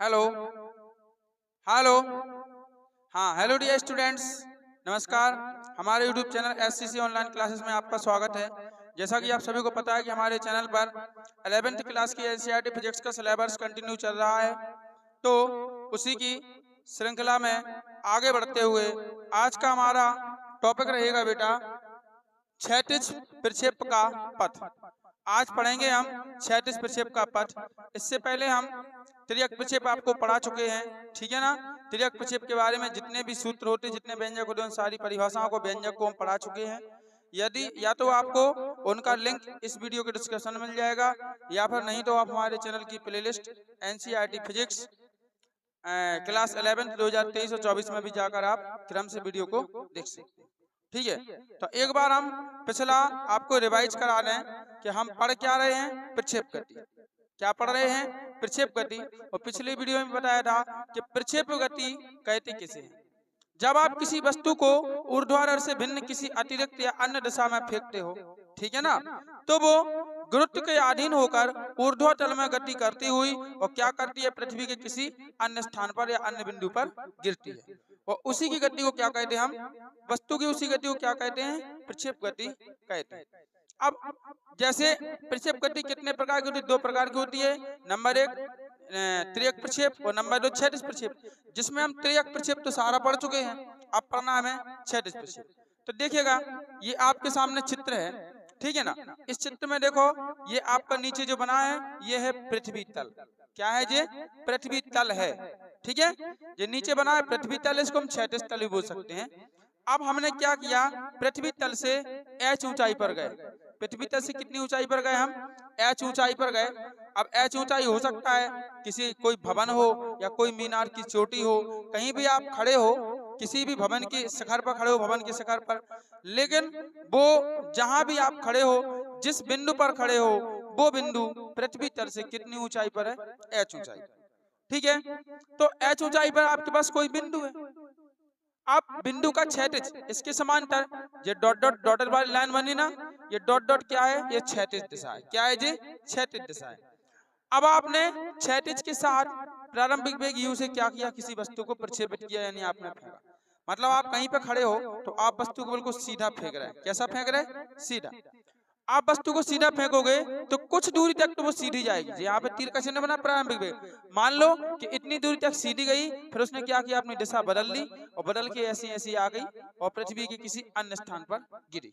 Hello hello. हाँ, hello dear students, नमस्कार। हमारे YouTube channel SCC online classes में आपका स्वागत है। जैसा कि आप सभी को पता है कि हमारे चैनल पर 11th क्लास की एनसीईआरटी फिजिक्स का सिलेबस कंटिन्यू चल रहा है, तो उसी की श्रृंखला में आगे बढ़ते हुए आज का हमारा टॉपिक रहेगा बेटा क्षैतिज प्रक्षेप का पथ। आज पढ़ेंगे हम क्षैतिज प्रक्षेप का पथ। इससे पहले हम तिर्यक प्रक्षेप आपको पढ़ा चुके हैं, ठीक है ना। तिर्यक प्रक्षेप के बारे में जितने भी सूत्र होते, जितने व्यंजक होते, उन सारी परिभाषाओं को, व्यंजक को हम पढ़ा चुके हैं। यदि या तो आपको उनका लिंक इस वीडियो के डिस्क्रिप्शन में मिल जाएगा, या फिर नहीं तो आप हमारे चैनल की प्लेलिस्ट एनसीईआरटी फिजिक्स क्लास 11 2023 और 24 में भी जाकर आप क्रम से वीडियो को देख सकते हैं, ठीक है। तो एक बार हम पिछला आपको रिवाइज करा दें कि हम पढ़ क्या रहे हैं, प्रक्षेप गति। क्या पढ़ रहे हैं, प्रक्षेप गति। और पिछली वीडियो में बताया था कि प्रक्षेप गति कहते किसे हैं। जब आप किसी वस्तु को ऊर्ध्वाधर से भिन्न किसी अतिरिक्त या अन्य दिशा में फेंकते हो, ठीक है ना, तो वो गुरुत्व के अधीन होकर ऊर्ध्वाधर में गति करती हुई और क्या करती है, पृथ्वी के किसी अन्य स्थान पर या अन्य बिंदु पर गिरती है। और उसी की गति को क्या कहते हैं हम, वस्तु की उसी गति को क्या कहते हैं, प्रक्षेप गति कहते हैं। अब जैसे प्रक्षेप गति कितने प्रकार की होती है, दो प्रकार की होती है। नंबर एक तिर्यक प्रक्षेप और नंबर दो क्षैतिज प्रक्षेप। जिसमें हम तिर्यक प्रक्षेप तो सारा पढ़ चुके हैं, अब पढ़ना हमें क्षैतिज प्रक्षेप। तो देखिएगा, ये आपके सामने चित्र है, ठीक है ना। इस चित्र में देखो, ये आपका नीचे जो बना है ये है पृथ्वी तल। क्या है ये, पृथ्वी तल है, ठीक है। ये नीचे बना है पृथ्वी तल, इसको हम क्षैतिज तल भी बोल सकते हैं। अब हमने क्या किया, पृथ्वी तल से h ऊंचाई पर गए। पृथ्वी तल से कितनी ऊंचाई पर गए हम, h ऊंचाई पर गए। अब h ऊंचाई हो सकता है किसी कोई भवन हो या कोई मीनार की चोटी हो, कहीं भी आप खड़े हो, किसी भी भवन के शिखर पर खड़े हो, भवन के शिखर पर। लेकिन वो जहां भी आप खड़े हो, जिस बिंदु पर खड़े हो, वो बिंदु पृथ्वी तल से कितनी ऊंचाई पर है, h ऊंचाई, ठीक है। तो h ऊंचाई पर आपके पास कोई बिंदु है। आप बिंदु का क्षैतिज, इसके समांतर ये डॉट डॉट डॉटेड वाली लाइन बनी ना, ये डॉट डॉट क्या है, ये क्षैतिज दिशा है। क्या है ये, क्षैतिज दिशा है। अब आपने क्षैतिज के साथ प्रारंभिक वेग u से क्या किया, किसी वस्तु को प्रक्षेपित किया, यानी आपने फेंका। मतलब आप कहीं पे खड़े हो तो आप वस्तु को बिल्कुल सीधा फेंक रहे हैं। कैसा फेंक रहे हैं, सीधा। आप वस्तु को सीधा फेंकोगे तो कुछ दूरी तक तो वो सीधी जाएगी। यहाँ पे तीर का चिन्ह बना, प्रारंभिक वेग। मान लो कि इतनी दूरी तक सीधी गई, फिर उसने क्या किया, अपनी दिशा बदल ली और बदल के ऐसी ऐसी आ गई और पृथ्वी के किसी अन्य स्थान पर गिरी,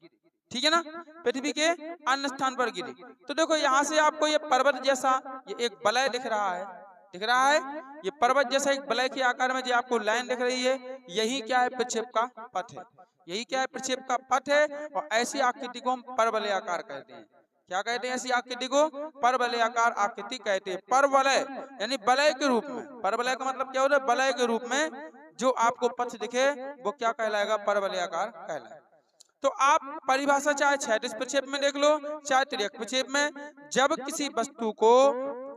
ठीक है ना। पृथ्वी के अन्य स्थान पर गिरी। तो देखो, यहाँ से आपको ये पर्वत जैसा ये एक वलय दिख रहा है, दिख रहा है ये पर्वत जैसा एक वलय के आकार में जो आपको लाइन दिख रही है, यही क्या है, प्रक्षेप का पथ है। यही क्या है, प्रक्षेप का पथ है। और ऐसी आकृति को हम परवलयाकार कहते हैं। क्या कहते हैं, ऐसी आकृति को परवलयाकार आकृति कहते हैं। परवलय यानी वलय के रूप में। परवलय का मतलब क्या होता है, वलय के रूप में जो आपको पथ दिखे वो क्या कहलाएगा, परवलयाकार कहलाएगा। तो आप परिभाषा चाहे क्षैतिज प्रक्षेप में देख लो, चाहे तिर्यक प्रक्षेप में, जब किसी वस्तु को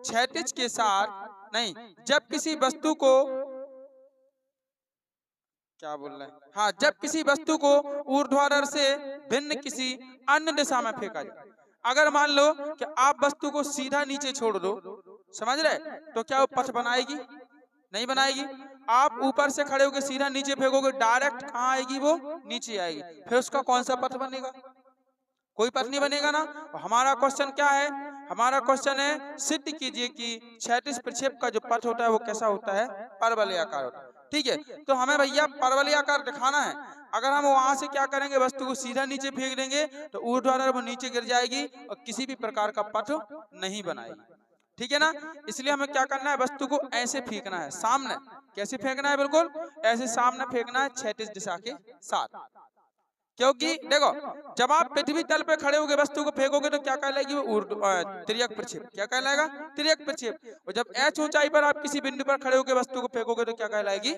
क्षैतिज के साथ नहीं, जब किसी वस्तु को, क्या बोल रहे हैं, हाँ, जब किसी वस्तु को ऊर्ध्वाधर से भिन्न किसी अन्य दिशा में फेंका जाए। अगर मान लो कि आप वस्तु को सीधा नीचे छोड़ दो, समझ रहे, तो क्या वो पथ बनाएगी, नहीं बनाएगी। आप ऊपर से खड़े होकर सीधा नीचे फेंकोगे, डायरेक्ट कहाँ आएगी, वो नीचे आएगी। फिर उसका कौन सा पथ बनेगा, कोई पथ नहीं बनेगा ना। हमारा क्वेश्चन क्या है, हमारा क्वेश्चन है सिद्ध कीजिए कि क्षैतिज प्रक्षेप का जो पथ होता है वो कैसा होता है, परवलयाकार होता है, ठीक है। तो हमें भैया परवलयाकार दिखाना है। अगर हम वहां से क्या करेंगे, वस्तु को सीधा नीचे फेंक देंगे तो ऊर्ध्वाधर वो नीचे गिर जाएगी और किसी भी प्रकार का पथ नहीं बनाएगी, ठीक है ना। इसलिए हमें क्या करना है, वस्तु को ऐसे फेंकना है, सामने। कैसे फेंकना है, बिल्कुल ऐसे सामने फेंकना है, क्षैतिज दिशा के साथ। क्योंकि देखो, जब आप पृथ्वी तल पे खड़े होकर वस्तु को फेंकोगे तो क्या कहलाएगी, वो तिर्यक प्रक्षेप। क्या कहलाएगा, तिर्यक प्रक्षेप। और जब h ऊंचाई पर आप किसी बिंदु पर खड़े होकर वस्तु को फेंकोगे तो क्या कहलाएगी,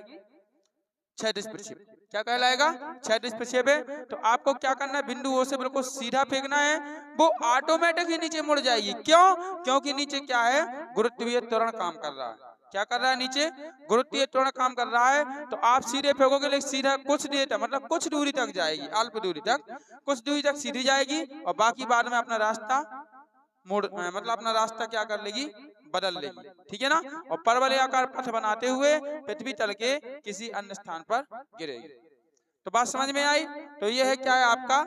क्षैतिज प्रक्षेप। क्या कहलाएगा, क्षैतिज प्रक्षेप है। तो आपको क्या करना है, बिंदु ओ से बिल्कुल सीधा फेंकना है, वो ऑटोमेटिक ही नीचे मुड़ जाएगी। क्यों, क्योंकि नीचे क्या है, गुरुत्वीय त्वरण काम कर रहा है। क्या कर रहा है, नीचे गुरुत्वीय त्वरण काम कर रहा है। तो आप सीधे फेंकोगे, लेकिन सीधा कुछ देर तक, मतलब कुछ दूरी तक जाएगी, अल्प दूरी तक, कुछ दूरी तक सीधी जाएगी और बाकी बाद में अपना रास्ता मोड़, मतलब अपना रास्ता क्या कर लेगी, बदल लेगी, ठीक है ना, और परवलयाकार पथ बनाते हुए पृथ्वी तल के किसी अन्य स्थान पर गिरेगी। तो बात समझ में आई। तो ये है क्या है आपका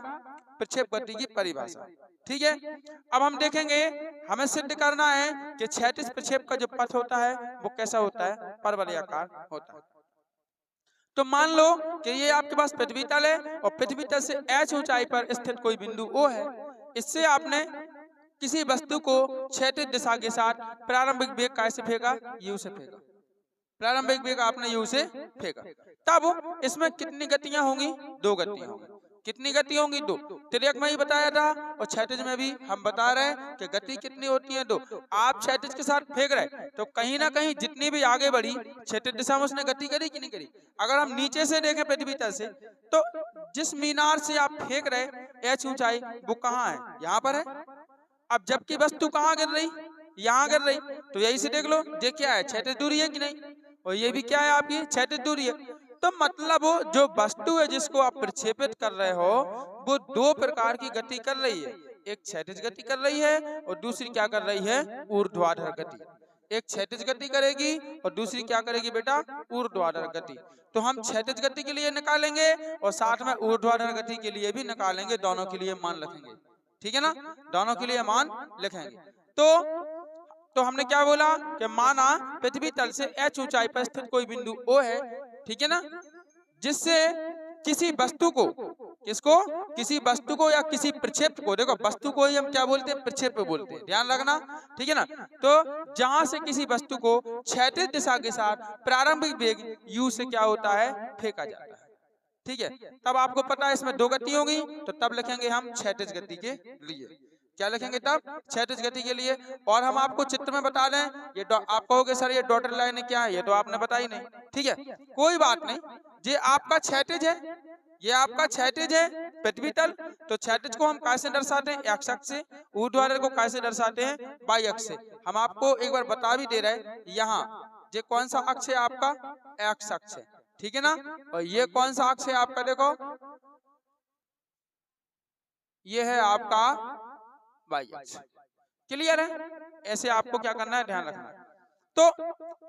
प्रक्षेप गति की परिभाषा, ठीक है। अब हम देखेंगे, हमें सिद्ध करना है कि क्षैतिज प्रक्षेप का जो पथ होता है वो कैसा होता है, परवलयाकार होता है। तो मान लो कि ये आपके पास पृथ्वी तल है और पृथ्वी तल से h ऊंचाई पर स्थित कोई बिंदु O है। इससे आपने किसी वस्तु को क्षैतिज दिशा के साथ प्रारंभिक वेग कैसे फेंका, u से फेंका। प्रारंभिक वेग आपने u से फेंका, तब इसमें कितनी गतियां होंगी, 2 गतियां होंगी। कितनी गति होंगी, 2। तिर्यक में ही बताया था और क्षैतिज में भी हम बता रहे हैं कि गति कितनी होती है, 2। आप क्षैतिज के साथ फेंक रहे तो कहीं ना कहीं जितनी भी आगे बढ़ी क्षैतिज दिशा में उसने गति करी कि नहीं करी। अगर हम नीचे से देखें पृथ्वी तल से, तो जिस मीनार से आप फेंक रहे h ऊंचाई वो कहाँ है, यहाँ पर है। अब जबकि वस्तु कहाँ गिर रही, यहाँ गिर रही, तो यही से देख लो ये क्या है, क्षैतिज दूरी है कि नहीं, और ये भी क्या है आपकी क्षैतिज दूरी है। तो मतलब वो जो वस्तु है जिसको आप प्रक्षेपित कर रहे हो वो 2 प्रकार की गति कर रही है, एक क्षैतिज गति कर रही है और दूसरी क्या कर रही है, ऊर्ध्वाधर गति। एक क्षैतिज गति करेगी और दूसरी क्या करेगी बेटा, ऊर्ध्वाधर गति। तो हम क्षैतिज गति के लिए निकालेंगे और साथ में ऊर्ध्वाधर गति के लिए भी निकालेंगे, दोनों के लिए मान लिखेंगे, ठीक है ना, दोनों के लिए मान लिखेंगे। तो हमने क्या बोला कि माना पृथ्वी तल से h ऊंचाई पर स्थित कोई बिंदु O है, ठीक है ना, जिससे किसी वस्तु को, किसको, किसी वस्तु को या किसी प्रक्षेप को, देखो वस्तु को ही हम क्या बोलते हैं, प्रक्षेप बोलते हैं, ध्यान रखना, ठीक है ना। तो जहां से किसी वस्तु को क्षैतिज दिशा के साथ प्रारंभिक वेग u से क्या होता है, फेंका जाता है, ठीक है। तब आपको पता है इसमें 2 गति होगी, तो तब लिखेंगे हम क्षैतिज गति के लिए, क्या लिखेंगे तब, क्षैतिज गति के लिए। और हम आपको चित्र में बता दें, ये आप कहोगे सर ये डॉटेड लाइन क्या है, ये तो आपने बताई नहीं, ठीक है, कोई बात नहीं। ये आपका क्षैतिज है, ये आपका क्षैतिज है पृथ्वी तल, तो क्षैतिज को हम कैसे दर्शाते हैं, x अक्ष से, ऊर्ध्वाधर को कैसे दर्शाते हैं, y अक्ष से। हम आपको एक बार बता भी दे रहे हैं, यहाँ ये कौन सा अक्ष है आपका, x अक्ष है, ठीक है ना, और ये कौन सा अक्ष है आपका, देखो ये है आपका y अक्ष, क्लियर है। ऐसे आपको क्या करना है, ध्यान रखना है। तो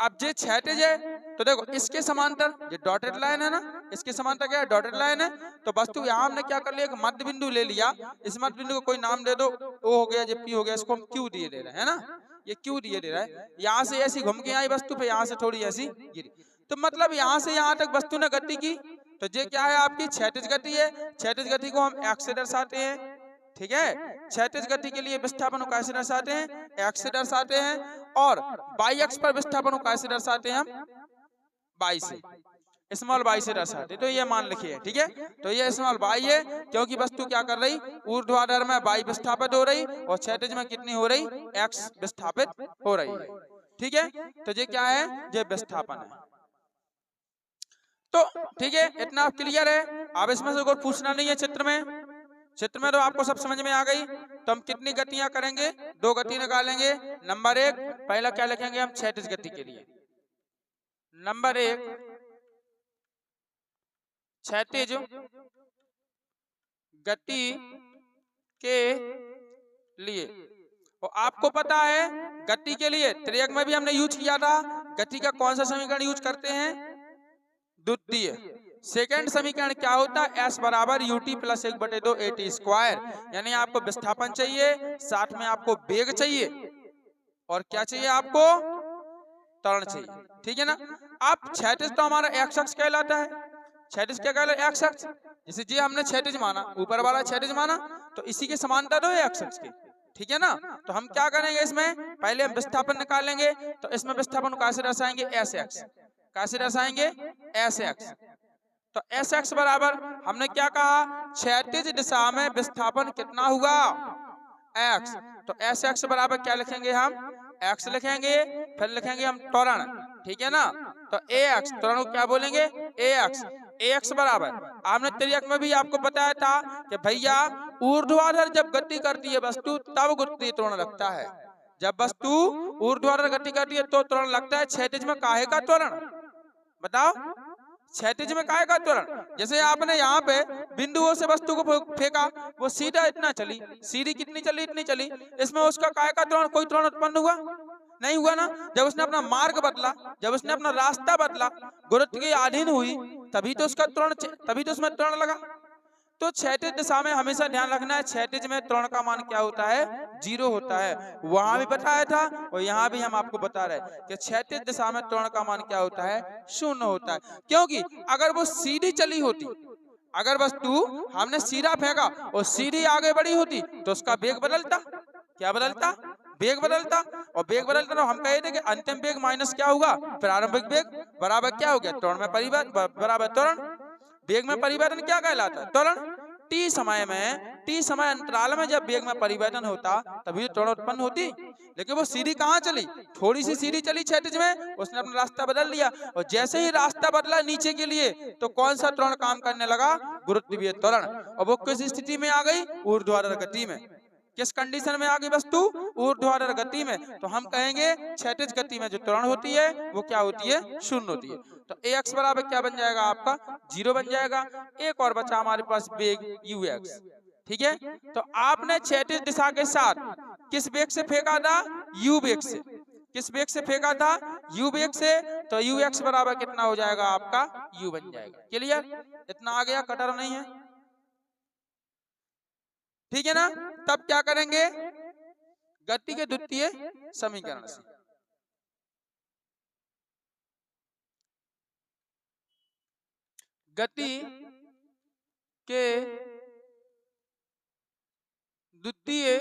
अब ये क्षैतिज है, तो देखो इसके समांतर ये डॉटेड लाइन है ना, इसके समांतर क्या है, डॉटेड लाइन है। तो वस्तु यहाँ हमने क्या कर लिया, एक मध्य बिंदु ले लिया, इस मध्य बिंदु को कोई नाम दे दो, O हो गया, P हो गया, इसको हम Q दिए दे रहे हैं ना, ये Q दिए दे रहा है। यहाँ से ऐसी घूम के आई वस्तु पे, यहाँ से थोड़ी ऐसी गिरी, तो मतलब यहाँ से यहाँ तक वस्तु ने गति की, तो ये क्या है आपकी क्षैतिज गति है। क्षैतिज गति को हम x से दर्शाते हैं, ठीक है, क्षैतिज गति के लिए विस्थापन को कैसे दर्शाते हैं, x से दर्शाते हैं, और y अक्ष पर विस्थापन को कैसे दर्शाते हैं, हम y से, स्मॉल y से दर्शाते हैं। तो ये मान लिखिए, ठीक है, तो ये स्मॉल y है, क्योंकि वस्तु क्या कर रही, ऊर्ध्वाधर में y विस्थापित हो रही और क्षैतिज में कितनी हो रही, x विस्थापित हो रही है, ठीक है। तो ये क्या है, ये विस्थापन है। तो ठीक है, इतना क्लियर है। अब इसमें से कोई पूछना नहीं है, चित्र में तो आपको सब समझ में आ गई। तो हम कितनी गतियां करेंगे, 2 गति निकालेंगे। नंबर 1 पहला क्या लिखेंगे हम, क्षैतिज गति के लिए, नंबर 1 क्षैतिज गति के लिए। और आपको पता है गति के लिए त्रियक में भी हमने यूज किया था, गति का कौन सा समीकरण यूज करते हैं, द्वितीय। सेकंड समीकरण क्या होता है, s बराबर ut प्लस 1/2 at स्क्वायर, यानी आपको विस्थापन चाहिए, साथ में आपको वेग चाहिए, और क्या चाहिए आपको, त्वरण चाहिए, ठीक है ना। अब क्षैतिज तो हमारा x अक्ष कहलाता है, क्षैतिज क्या कहलाता है, x अक्ष। जैसे जी हमने क्षैतिज माना, ऊपर वाला क्षैतिज माना, तो इसी के समांतर तो है x अक्ष के, ठीक है ना। तो हम क्या करेंगे, इसमें पहले हम विस्थापन निकालेंगे, तो इसमें विस्थापन कैसे दर्शाएंगे, s कैसे दर्शाएंगे, s। तो s बराबर हमने क्या कहा, क्षैतिज दिशा में विस्थापन कितना हुआ, x। तो s बराबर क्या लिखेंगे हम, x लिखेंगे, फिर लिखेंगे हम त्वरण, ठीक है ना। तो ax, त्वरण को क्या बोलेंगे, ax बराबर, आपने त्रियक में भी आपको बताया था कि भैया ऊर्ध्वाधर जब गति करती है वस्तु तब गुरुत्वीय त्वरण लगता है, जब वस्तु ऊर्ध्वाधर गति करती है तो त्वरण लगता है। क्षैतिज में काहे का त्वरण, बताओ, क्षैतिज में काहे का त्वरण। जैसे आपने यहाँ पे बिंदुओं से वस्तु को फेंका, वो सीधा इतना चली, सीधी कितनी चली, इतनी चली, इसमें उसका काहे का त्वरण, कोई त्वरण उत्पन्न हुआ नहीं हुआ ना। जब उसने अपना मार्ग बदला, जब उसने अपना रास्ता बदला, गुरुत्व के अधीन हुई, तभी तो उसमें त्वरण लगा। तो क्षैतिज दिशा में हमेशा ध्यान रखना है, क्षैतिज में त्वरण का मान क्या होता है, 0 होता है। वहां भी बताया था और यहाँ भी हम आपको बता रहे हैं कि क्षैतिज दिशा में त्वरण का मान क्या होता है, 0 होता है। क्योंकि अगर वो सीधी चली होती, अगर वस्तु हमने सीधा फेंका और सीधी आगे बढ़ी होती तो उसका वेग बदलता, क्या बदलता, वेग बदलता। और वेग बदलता तो हम कहे थे कि अंतिम वेग माइनस क्या होगा, प्रारंभिक वेग, बराबर क्या हो गया, त्वरण में परिवर्तन, बराबर त्वरण। वेग में परिवर्तन क्या कहलाता है, त्वरण। टी समय अंतराल में जब वेग में परिवर्तन होता तभी तो त्वरण उत्पन्न होती। लेकिन वो सीधी कहाँ चली, थोड़ी सी सीधी चली क्षैतिज में, उसने अपना रास्ता बदल लिया और जैसे ही रास्ता बदला नीचे के लिए तो कौन सा त्वरण काम करने लगा, गुरुत्वीय त्वरण। और वो किस स्थिति में आ गई, ऊर्ध्वाधर गति में। किस कंडीशन में आ गई वस्तु, ऊर्ध्वाधर गति में। तो हम कहेंगे क्षैतिज गति में जो त्वरण होती है वो क्या होती है, 0 होती है। तो ax बराबर क्या बन जाएगा आपका, 0 बन जाएगा। एक और बचा हमारे पास वेग ux, ठीक है। तो आपने क्षैतिज दिशा के साथ किस वेग से फेंका था, u वेग से। किस वेग से फेंका था, u वेग से। तो ux बराबर कितना हो जाएगा आपका, u बन जाएगा। क्लियर, इतना आ गया, कटर नहीं है, ठीक है ना। तब क्या करेंगे, गति के द्वितीय समीकरण से, गति के द्वितीय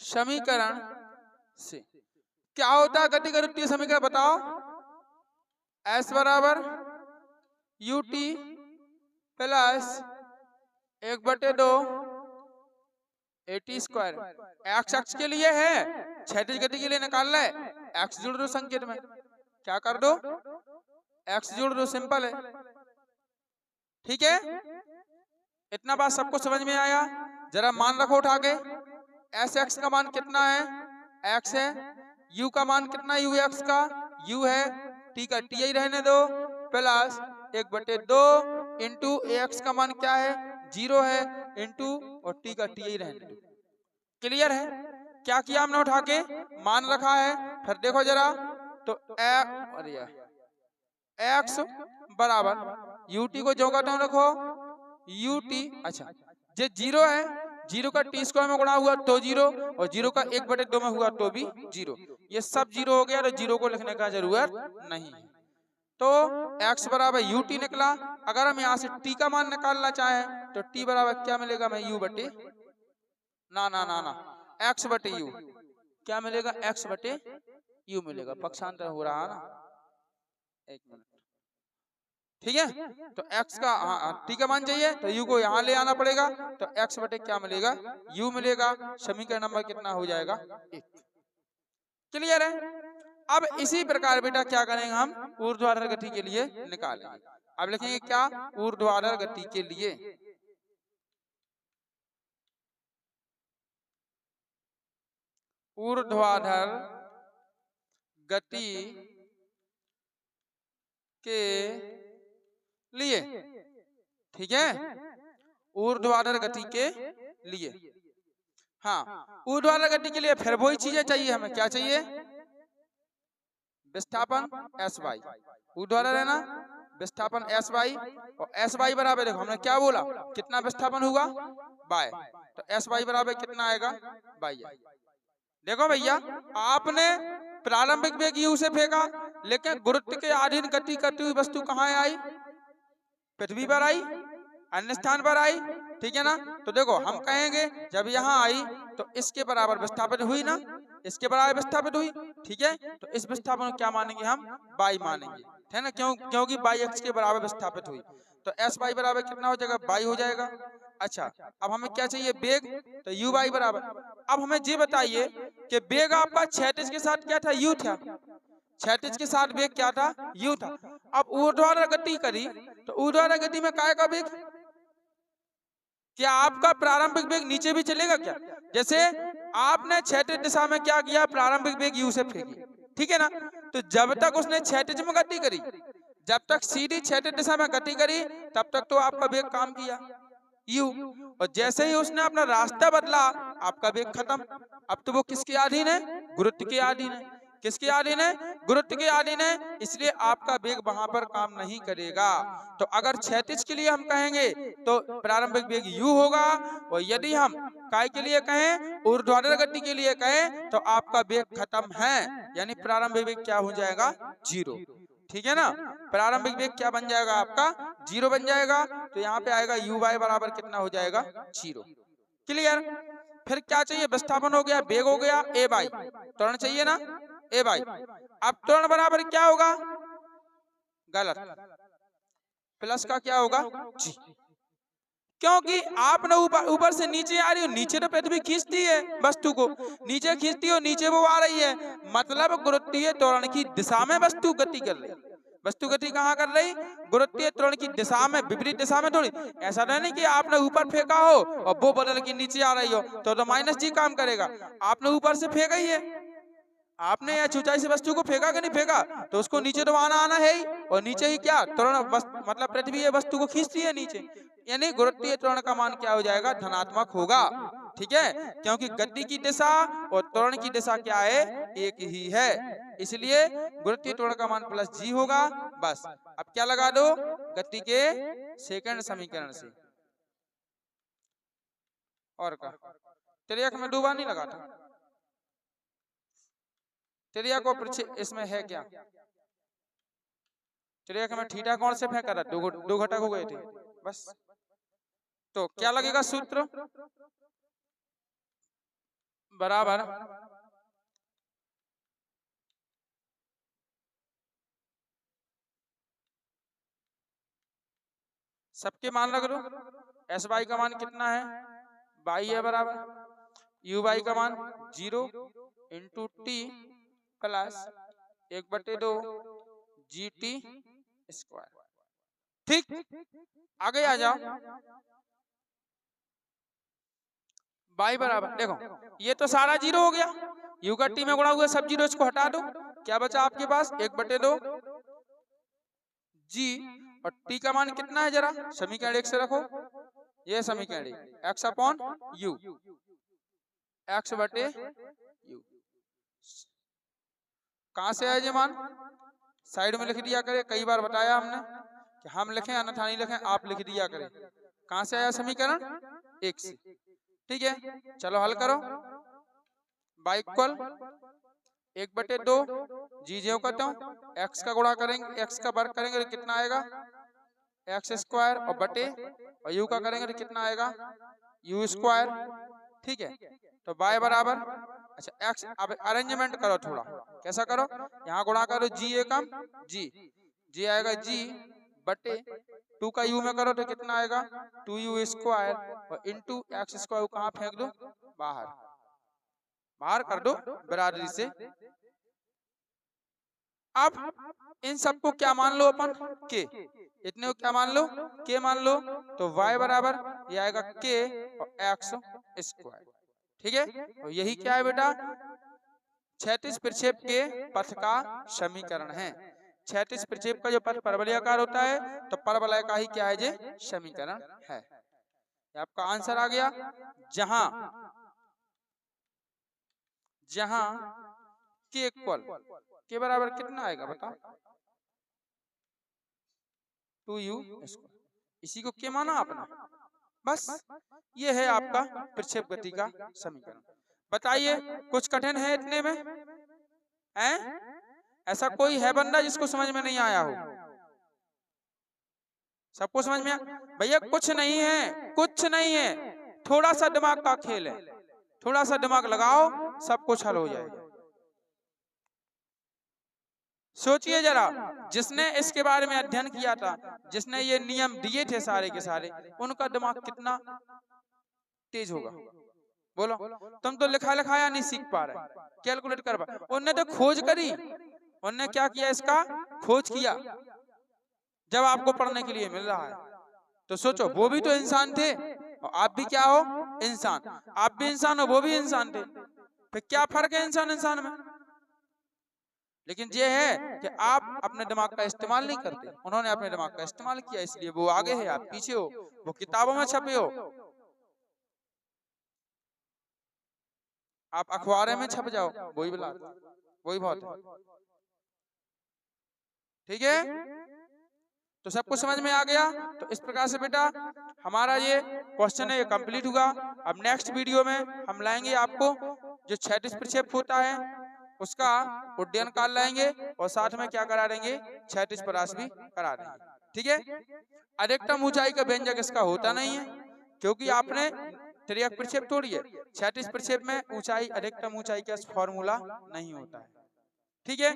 समीकरण से क्या होता है, गति का द्वितीय समीकरण बताओ। s बराबर ut plus 1/2 AT square. X अक्ष के लिए है, क्षैतिज गति के लिए निकाल रहे, एक्स जोड़ दो संकेत में, क्या कर दो, एक्स जोड़ दो, सिंपल है, ठीक है। इतना बात सबको समझ में आया। जरा मान रखो उठा के, एस एक्स का मान कितना है, एक्स है। यू का मान कितना है, यू एक्स का, यू है, टी का टी ही रहने दो, प्लस 1/2 इंटू एक्स का मान क्या है, 0 है, इंटू और टी का टी ही रहने दो। क्लियर है, क्या किया हमने, उठा के मान रखा है। फिर देखो जरा, तो एक्स बराबर यूटी को जो कहते रखो, यूटी, अच्छा जे 0 है, 0 का टी स्क्वायर में गुणा हुआ तो 0, और 0 का 1/2 में हुआ तो भी 0। ये सब 0 हो गया, तो 0 को लिखने का जरूरत नहीं है। तो x बराबर ut निकला। अगर हम यहाँ से t का मान निकालना चाहें तो t बराबर क्या मिलेगा, मैं u बटे ना x बटे u, क्या मिलेगा, x बटे u मिलेगा। पक्षांतर हो रहा है ना, एक मिनट, ठीक है। तो x का t का मान चाहिए तो u को यहाँ ले आना पड़ेगा, तो x बटे क्या मिलेगा, u मिलेगा। समीकरण नंबर कितना हो जाएगा, 1। क्लियर है। अब इसी प्रकार बेटा क्या करेंगे, हम ऊर्ध्वाधर गति के लिए निकालेंगे। अब लिखेंगे क्या, ऊर्ध्वाधर गति के लिए, ऊर्ध्वाधर गति के लिए, ठीक है, ऊर्ध्वाधर गति के लिए। हाँ, ऊर्ध्वाधर गति के लिए फिर वही चीजें चाहिए हमें, क्या चाहिए, विस्थापन एस वाई, ऊर्ध्वाधर है ना, विस्थापन एस वाई। और एस वाई बराबर, देखो हमने क्या बोला, कितना विस्थापन हुआ, बाय, तो एस वाई बराबर कितना आएगा, बाई। देखो भैया, आपने प्रारंभिक वेग यू से फेंका, लेकिन गुरुत्व के अधीन गति करती हुई वस्तु कहाँ आई, पृथ्वी पर आई, अन्य स्थान पर आई, ठीक है ना। तो देखो हम कहेंगे जब यहाँ आई तो इसके बराबर विस्थापित हुई ना, इसके बराबर विस्थापित हुई, ठीक है। तो इस विस्थापन को क्या मानेंगे हम, बाई मानेंगे, है ना, क्योंकि बाई एक्स के बराबर विस्थापित हुई। तो एस बाई बराबर कितना हो जाएगा, बाई हो जाएगा। अच्छा, अब हमें क्या चाहिए, वेग, तो यू बाई बराबर। अब हमें ये बताइए कि वेग आपका क्षैतिज के साथ क्या था, यू था, क्षैतिज के साथ वेग क्या था, यू था। अब ऊर्ध्वाधर गति करी तो ऊर्ध्वाधर गति में काय का वेग, क्या आपका प्रारंभिक वेग नीचे भी चलेगा क्या, जैसे आपने क्षैतिज दिशा में क्या किया, प्रारंभिक वेग यू से फेंकी, ठीक है ना। तो जब तक उसने क्षैतिज में गति करी, जब तक सीधी क्षैतिज दिशा में गति करी, तब तक तो आपका वेग काम किया, u। और जैसे ही उसने अपना रास्ता बदला आपका वेग खत्म। अब तो वो किसके अधीन है? गुरुत्व के अधीन है। किसके अधीन है? गुरुत्व के अधीन है, इसलिए आपका वेग वहां पर काम नहीं करेगा। तो अगर क्षैतिज के लिए हम कहेंगे तो प्रारंभिक वेग u होगा, और यदि हम काय के लिए कहें, ऊर्ध्वाधर गति के लिए कहें, तो आपका वेग खत्म है, यानी प्रारंभिक वेग क्या हो जाएगा? 0। ठीक है ना? प्रारंभिक वेग क्या बन जाएगा? आपका 0 बन जाएगा। तो यहाँ पे आएगा u y बराबर कितना हो जाएगा? 0। क्लियर? फिर क्या चाहिए? विस्थापन हो गया, वेग हो गया, a बाई त्वरण चाहिए ना, a बाई। अब त्वरण बराबर क्या होगा? गलत, प्लस का क्या होगा? g। क्योंकि आपने ऊपर से नीचे आ रही हो, नीचे तो पृथ्वी खींचती है वस्तु को, नीचे खींचती हो, नीचे वो आ रही है, मतलब गुरुत्वीय त्वरण की दिशा में वस्तु गति कर रही। वस्तु गति कहाँ कर रही? गुरुत्वीय त्वरण की दिशा में, विपरीत दिशा में थोड़ी। ऐसा नहीं कि आपने ऊपर फेंका हो और वो बदल के नीचे आ रही हो, तो माइनस जी काम करेगा। आपने ऊपर से फेंका ही है, आपने या ऊंचाई से वस्तु को फेंका कि नहीं फेंका, तो उसको नीचे तो आना है ही, और नीचे ही क्या त्वरण, मतलब पृथ्वी ये वस्तु को खींचती है नीचे, यानी गुरुत्वीय त्वरण का मान क्या हो जाएगा? धनात्मक होगा। ठीक है, क्योंकि गति की दिशा और त्वरण की दिशा क्या है? एक ही है, इसलिए गुरुत्वीय त्वरण का मान प्लस जी होगा। बस अब क्या लगा दो? गति के सेकंड समीकरण से। और का त्रियक में 2 बार नहीं लगा था, त्रियक को इसमें है क्या? त्रियक में थीटा कौन से फेंका था? 2 घटक हो गए थे बस। तो क्या लगेगा सूत्र? बराबर सबके मान लग लो। एस वाई का मान कितना है? बाई है, बराबर यू वाई का मान 0 into T plus 1/2 G T square. ठीक, आगे आ जाओ। बाई बराबर देखो, ये तो सारा 0 हो गया, यू का टी में गुणा हुआ सब 0, इसको हटा दो, क्या बचा आपके पास? 1/2 जी, और टी का मान कितना है? जरा समीकरण 1 से रखो, ये समीकरण एक्स अपॉन यू, एक्स बटे यू। कहां से आया ये मान? साइड में लिख दिया करे, कई बार बताया हमने कि हम लिखें अन्यथा नहीं लिखें, आप लिख दिया करें। कहां से आया समीकरण? 1 से। ठीक है, चलो हल करो। बाई इक्वल 1/2 जी ज्यों करता हूं, एक्स का गुणा करेंगे, एक्स का वर्ग करेंगे तो कितना आएगा? एक्स स्क्वायर, और बटे और यू का करेंगे तो कितना आएगा? You square. ठीक है, तो बाय बराबर, अच्छा एक्स, अब अरेंजमेंट करो थोड़ा, कैसा करो? यहाँ गुणा करो जी एकम जी, जी आएगा जी बटे 2 का यू में करो तो कितना आएगा? 2u स्क्वायर, और इंटू एक्स स्क्वायर कहाँ फेंक दो? बाहर, बाहर कर दो बराबरी से। अब इन सबको क्या मान लो अपन? के, इतने को क्या मान लो? के मान लो। तो y बराबर ये आएगा के और एक्स स्क्वायर। ठीक है, तो यही क्या है बेटा? क्षैतिज प्रक्षेप के पथ का समीकरण है। क्षैतिज प्रक्षेप का जो पथ परवलयाकार होता है, तो परवलय का ही क्या है? जे समीकरण है। आपका आंसर आ गया। जहां जहां के इक्वल के बराबर कितना आएगा बताओ? 2u स्क्वायर, इसी को के माना आपने। बस ये है आपका प्रक्षेप गति का समीकरण। बताइए कुछ कठिन है इतने में? हैं? ऐसा कोई है बंदा जिसको समझ में नहीं आया हो? सबको समझ में? भैया कुछ नहीं है, कुछ नहीं है, थोड़ा सा दिमाग का खेल है, थोड़ा सा दिमाग लगाओ, सब कुछ हल हो जाएगा। सोचिए जरा, जिसने इसके बारे में अध्ययन किया था, जिसने ये नियम दिए थे सारे के सारे, उनका दिमाग कितना तेज होगा? बोलो, तुम तो लिखा लिखाया नहीं सीख पा रहे, कैलकुलेट कर पा। उनने तो खोज करी, उनने क्या किया? इसका खोज किया, जब आपको पढ़ने के लिए मिल रहा है। तो सोचो, वो भी तो इंसान थे और आप भी क्या हो? इंसान। आप भी इंसान हो, वो भी इंसान थे, फिर क्या फर्क है इंसान इंसान में? लेकिन ये है कि आप अपने दिमाग का इस्तेमाल नहीं करते। उन्होंने अपने दिमाग का इस्तेमाल किया, इसलिए वो आगे है, आप पीछे हो। वो किताबों में छपे हो, आप अखबार में छप जाओ, वही बुला, वही बहुत है। ठीक है, तो सब कुछ समझ में आ गया। तो इस प्रकार से बेटा हमारा ये क्वेश्चन है, ये कंप्लीट हुआ। अब नेक्स्ट वीडियो में हम लाएंगे आपको जो क्षैतिज प्रक्षेप होता है उसका उड्डयन काल लाएंगे, और साथ में क्या करा देंगे, क्षैतिज परास भी करा देंगे। ठीक है, अधिकतम ऊंचाई का व्यंजक इसका होता नहीं है, क्योंकि आपने त्रियक प्रक्षेप तोड़ी है। क्षैतिज प्रक्षेप में ऊंचाई, अधिकतम ऊंचाई का फॉर्मूला नहीं होता है। ठीक है,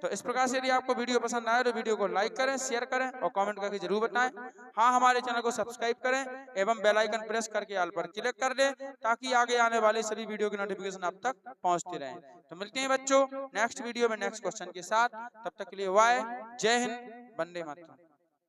तो इस प्रकार से यदि आपको वीडियो पसंद आए तो वीडियो को लाइक करें, शेयर करें और कमेंट करके जरूर बताएं। हाँ, हमारे चैनल को सब्सक्राइब करें एवं बेल आइकन प्रेस करके ऑल पर क्लिक कर दें, ताकि आगे आने वाले सभी वीडियो की नोटिफिकेशन आप तक पहुंचती रहे। तो मिलते हैं बच्चों नेक्स्ट वीडियो में नेक्स्ट क्वेश्चन के साथ। तब तक के लिए बाय, जय हिंद, वंदे मातरम।